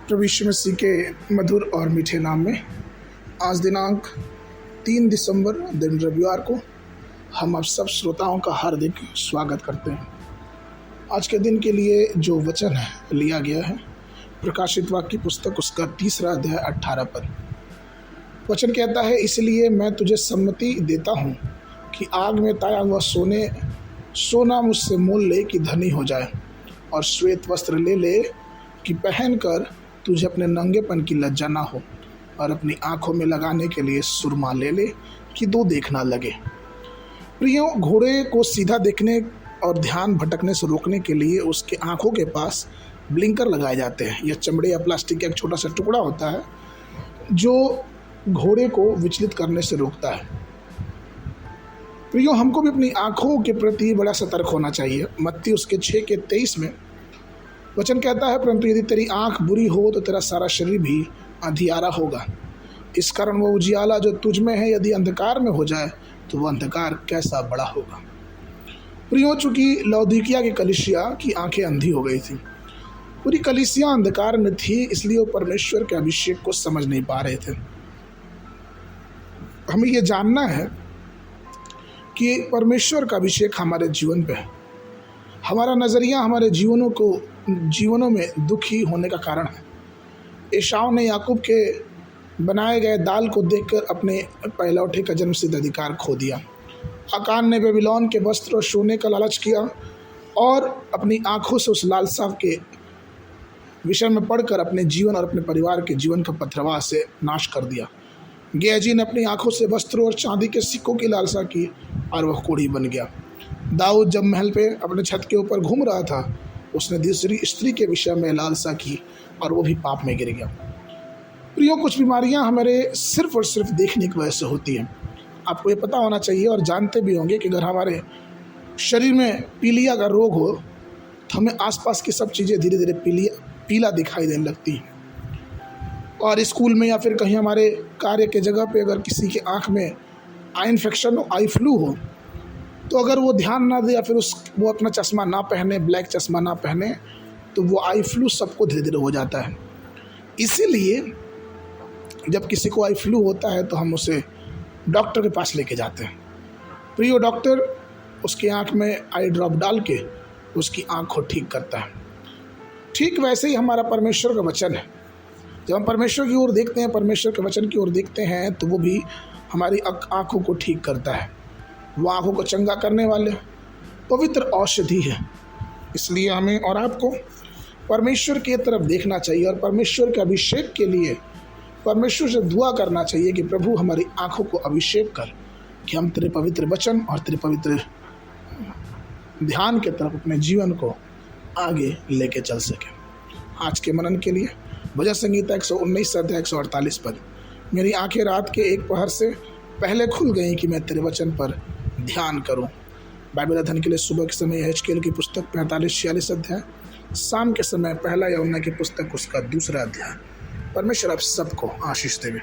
प्रभु यीशु मसीह के मधुर और मीठे नाम में आज दिनांक 3 दिसंबर दिन रविवार को हम आप सब श्रोताओं का हार्दिक स्वागत करते हैं। आज के दिन के लिए जो वचन है लिया गया है प्रकाशित वाक्य की पुस्तक उसका 3 अध्याय 18 पर। वचन कहता है, इसलिए मैं तुझे सम्मति देता हूँ कि आग में ताया हुआ सोना मुझसे मोल ले कि धनी हो जाए, और श्वेत वस्त्र ले ले कि पहनकर तुझे अपने नंगेपन की लज्जा ना हो, और अपनी आंखों में लगाने के लिए सुरमा ले ले कि दो देखना लगे। प्रियो, घोड़े को सीधा देखने और ध्यान भटकने से रोकने के लिए उसके आंखों के पास ब्लिंकर लगाए जाते हैं। यह चमड़े या प्लास्टिक का एक छोटा सा टुकड़ा होता है जो घोड़े को विचलित करने से रोकता है। प्रियो, हमको भी अपनी आंखों के प्रति बड़ा सतर्क होना चाहिए। मत्ती उसके 6:23 में वचन कहता है, परंतु यदि तेरी आंख बुरी हो तो तेरा सारा शरीर भी अंधियारा होगा। इस कारण वो उजियाला जो तुझ में है यदि अंधकार में हो जाए तो वह अंधकार कैसा बड़ा होगा। प्रियो, चूंकि लौदीकिया की कलीसिया की आंखें अंधी हो गई थी, पूरी कलीसिया अंधकार में थी, इसलिए वो परमेश्वर के अभिषेक को समझ नहीं पा रहे थे। हमें ये जानना है कि परमेश्वर का अभिषेक हमारे जीवन पे है। हमारा नज़रिया हमारे जीवनों में दुखी होने का कारण है। एसाव ने याकूब के बनाए गए दाल को देखकर अपने पहलौठे का जन्मसिद्ध अधिकार खो दिया। आकान ने बेबीलोन के वस्त्र और सोने का लालच किया और अपनी आंखों से उस लालसा के विषय में पढ़कर अपने जीवन और अपने परिवार के जीवन का पथरवाह से नाश कर दिया। गेहजी ने अपनी आंखों से वस्त्रों और चांदी के सिक्कों की लालसा की और वह कोढ़ी बन गया। दाऊद जब महल पे अपने छत के ऊपर घूम रहा था, उसने दूसरी स्त्री के विषय में लालसा की और वो भी पाप में गिर गया। प्रियो, कुछ बीमारियां हमारे सिर्फ और सिर्फ देखने की वजह से होती हैं। आपको ये पता होना चाहिए और जानते भी होंगे कि अगर हमारे शरीर में पीलिया का रोग हो तो हमें आसपास की सब चीज़ें धीरे धीरे पीला दिखाई देने लगती हैं। और स्कूल में या फिर कहीं हमारे कार्य के जगह पे अगर किसी के आँख में आई इन्फेक्शन हो, आई फ्लू हो, तो अगर वो ध्यान ना दे या फिर वो अपना चश्मा ना पहने, ब्लैक चश्मा ना पहने, तो वो आई फ्लू सबको धीरे धीरे हो जाता है। इसीलिए जब किसी को आई फ्लू होता है तो हम उसे डॉक्टर के पास लेके जाते हैं। प्रियो, डॉक्टर उसकी आंख में आई ड्रॉप डाल के उसकी आंख को ठीक करता है। ठीक वैसे ही हमारा परमेश्वर का वचन है। जब हम परमेश्वर की ओर देखते हैं, परमेश्वर के वचन की ओर देखते हैं, तो वो भी हमारी आंखों को ठीक करता है। वो आंखों को चंगा करने वाले पवित्र औषधि है। इसलिए हमें और आपको परमेश्वर की तरफ देखना चाहिए और परमेश्वर के अभिषेक के लिए परमेश्वर से दुआ करना चाहिए कि प्रभु हमारी आंखों को अभिषेक कर कि हम तेरे पवित्र वचन और तेरे पवित्र ध्यान के तरफ अपने जीवन को आगे लेके चल सकें। आज के मनन के लिए भजन संगीता 119 अध्याय 148 पर, मेरी आंखें रात के एक पहर से पहले खुल गई कि मैं तेरे वचन पर ध्यान करूं। बाइबल अध्ययन के लिए सुबह के समय एचकेएल की पुस्तक 45-46 अध्याय, शाम के समय पहला यूहन्ना की पुस्तक उसका 2 अध्याय। परमेश्वर आप सबको आशीष देवे।